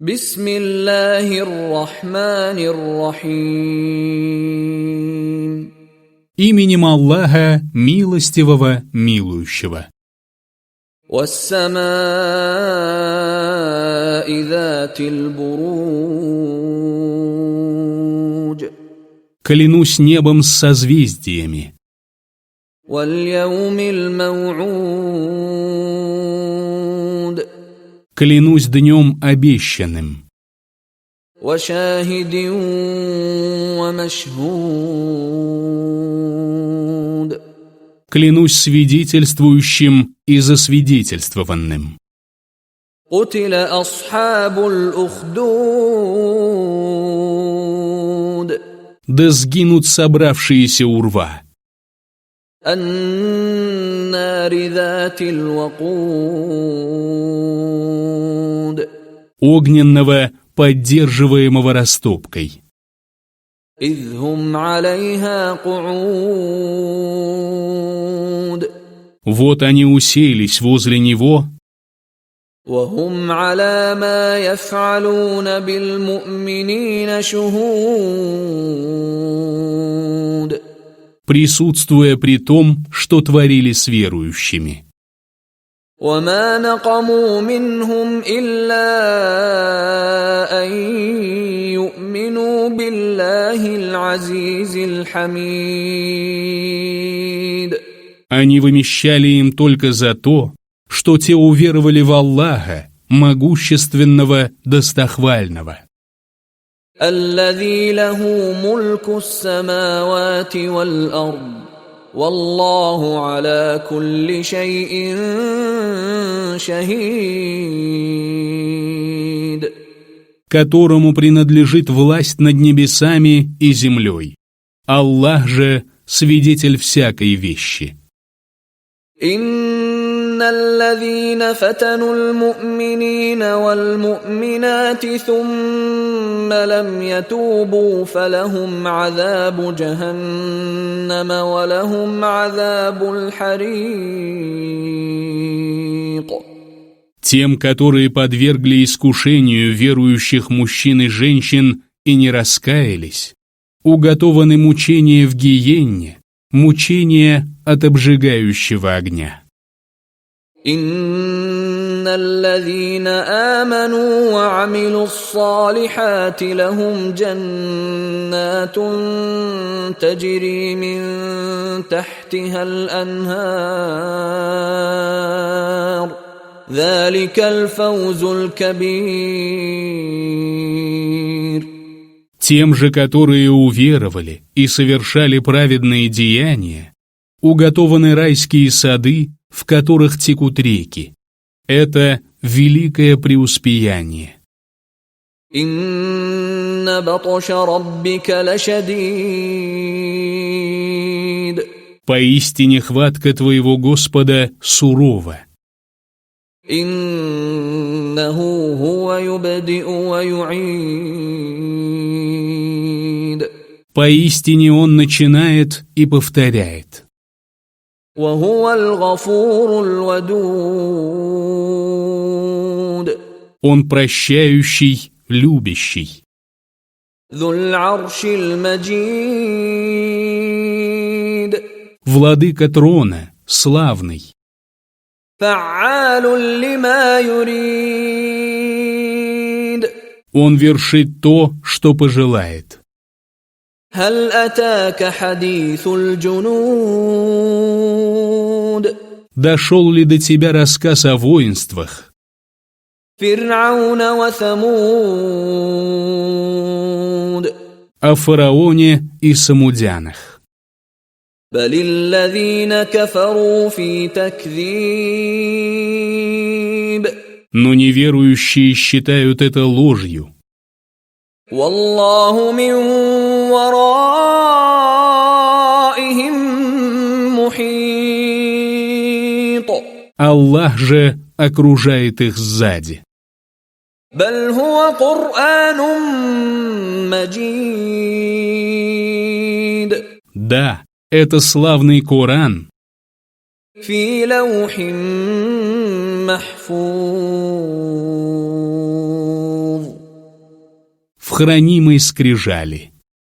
Бисмиллахир-рахманир-рахим. Именем Аллаха, милостивого, милующего. وَالسَّمَاءِ ذَاتِ الْبُرُوجِ. Клянусь небом с созвездиями. وَالْيَوْمِ الْمَوْعُودِ. Клянусь днем обещанным. وَشَاهِدٍ وَمَشْهُودٍ. Клянусь свидетельствующим и засвидетельствованным. قُتِلَ أَصْحَابُ الْأُخْدُودِ. Да сгинут собравшиеся у рва. النَّارِ ذَاتِ الْوَقُودِ. Огненного, поддерживаемого растопкой. إِذْ هُمْ عَلَيْهَا قُعُودٌ. Вот они уселись возле него, وَهُمْ عَلَى مَا يَفْعَلُونَ بِالْمُؤْمِنِينَ شُهُودٌ. присутствуя при том, что творили с верующими. وَمَا نَقَمُوا مِنْهُمْ إِلَّا أَنْ يُؤْمِنُوا بِاللَّهِ الْعَزِيزِ الْحَمِيدِ. Они вымещали им только за то, что те уверовали в Аллаха, могущественного, достохвального. الَّذِي لَهُ مُلْكُ السَّمَاوَاتِ وَالْأَرْضِ وَاللَّهُ عَلَى كُلِّ شَيْءٍ شَهِيدٌ. Которому принадлежит власть над небесами и землей. Аллах же свидетель всякой вещи. إِنَّ الَّذِينَ فَتَنُوا الْمُؤْمِنِينَ وَالْمُؤْمِنَاتِ ثُمَّ لَمْ يَتُوبُوا فَلَهُمْ عَذَابُ جَهَنَّمَ وَلَهُمْ عَذَابُ الْحَرِيقِ. Тем, которые подвергли искушению верующих мужчин и женщин и не раскаялись, уготованы мучения в гиенне, мучения от обжигающего огня. إِنَّ الَّذِينَ آمَنُوا وَعَمِلُوا الصَّالِحَاتِ لَهُمْ جَنَّاتٌ تَجْرِي مِنْ تَحْتِهَا الْأَنْهَارُ ذَلِكَ الْفَوْزُ الْكَبِيرُ. Тем же, которые уверовали и совершали праведные деяния, уготованы райские сады, в которых текут реки. Это великое преуспеяние. إِنَّ بَطْشَ رَبِّكَ لَشَدِيدٌ. Поистине хватка твоего Господа сурова. إِنَّهُ هُوَ يُبْدِئُ وَيُعِيدُ. Поистине Он начинает и повторяет. وَهُوَ الْغَفُورُ الْوَدُودُ. Он прощающий, любящий. ذُو الْعَرْشِ الْمَجِيدُ. Владыка трона, славный. فَعَّالٌ لِمَا يُرِيدُ. Он вершит то, что пожелает. هَلْ أَتَاكَ حَدِيثُ الْجُنُودِ. Дошел ли до тебя рассказ о воинствах? فِرْعَوْنَ وَثَمُودَ. О фараоне и самудянах. بَلِ الَّذِينَ كَفَرُوا فِي تَكْذِيبٍ. Но неверующие считают это ложью. وَاللَّهُ مِنْ وَرَائِهِمْ مُحِيطٌ. Аллах же окружает их сзади. بَلْ هُوَ قُرْآنٌ مَجِيدٌ. Да, это славный Коран, في لوح محفوظ. в хранимой скрижали.